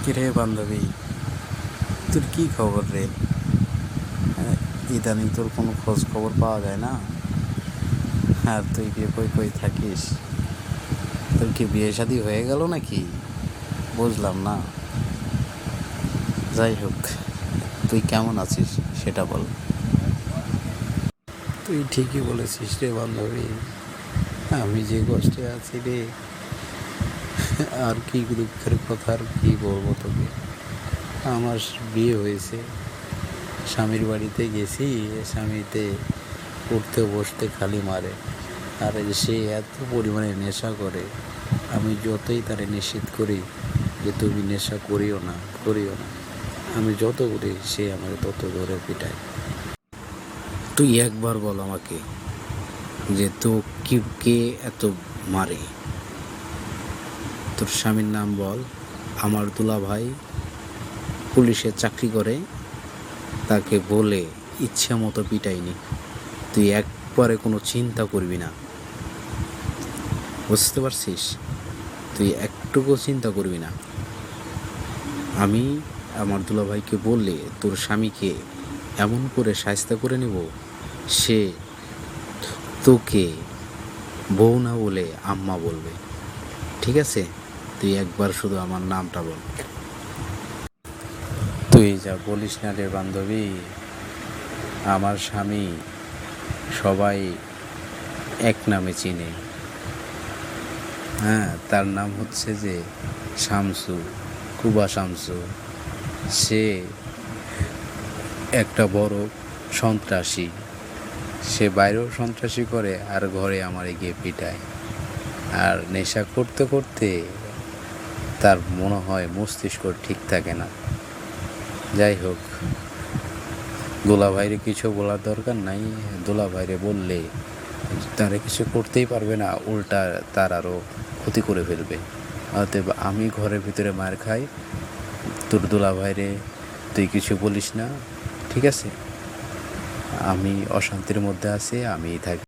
কিরে বান্ধবী, তোর কি খবর রে? ইদানিং তোর কোনো খোঁজ খবর পাওয়া যায় না। আর তুই কি কই কই থাকিস? তোর কি বিয়ে শাদী হয়ে গেল নাকি? বুঝলাম না। যাই হোক, তুই কেমন আছিস সেটা বল। তুই ঠিকই বলেছিস রে বান্ধবী, আমি যে কষ্টে আছি রে, আর কি দুঃখের কথা, আর কি বলবো তোকে। আমার বিয়ে হয়েছে, স্বামীর বাড়িতে গেছি, স্বামীতে উঠতে বসতে খালি মারে। আর সে এত পরিমাণে নেশা করে, আমি যতই তারে নিষেধ করি যে তুমি নেশা করিও না করিও না, আমি যত করি সে আমাকে তত ধরে পিটায়। তুই একবার বল আমাকে যে তো কে এত মারে। তোর স্বামীর নাম বল। আমার দুলা ভাই পুলিশে চাকরি করে, তাকে বলে ইচ্ছা মতো পিটাইনি। তুই একবারে কোনো চিন্তা করবি না, বুঝতে পারছিস? তুই একটুকু চিন্তা করবি না। আমি আমার দুলাভাইকে বললে তোর স্বামীকে এমন করে শায়েস্তা করে নেব, সে তোকে বউ না বলে আম্মা বলবে। ঠিক আছে? তুই একবার শুধু আমার নামটা বল। তুই যা বলিস না রে বান্ধবী, আমার স্বামী সবাই এক নামে চিনে। হ্যাঁ, তার নাম হচ্ছে যে শামসু, কুবা শামসু। সে একটা বড় সন্ত্রাসী। সে বাইরেও সন্ত্রাসী করে আর ঘরে আমারে গিয়ে পিটায়। আর নেশা করতে করতে তার মনে হয় মস্তিষ্ক ঠিক থাকে না। যাই হোক, দোলাভাইরে কিছু বলার দরকার নাই। দোলাভাইরে বললে তারা কিছু করতেই পারবে না, উল্টা তার আরও ক্ষতি করে ফেলবে। অতএব আমি ঘরের ভিতরে মার খাই, তোর দোলাভাইরে তুই কিছু বলিস না, ঠিক আছে? আমি অশান্তির মধ্যে আছি, আমি থাকি।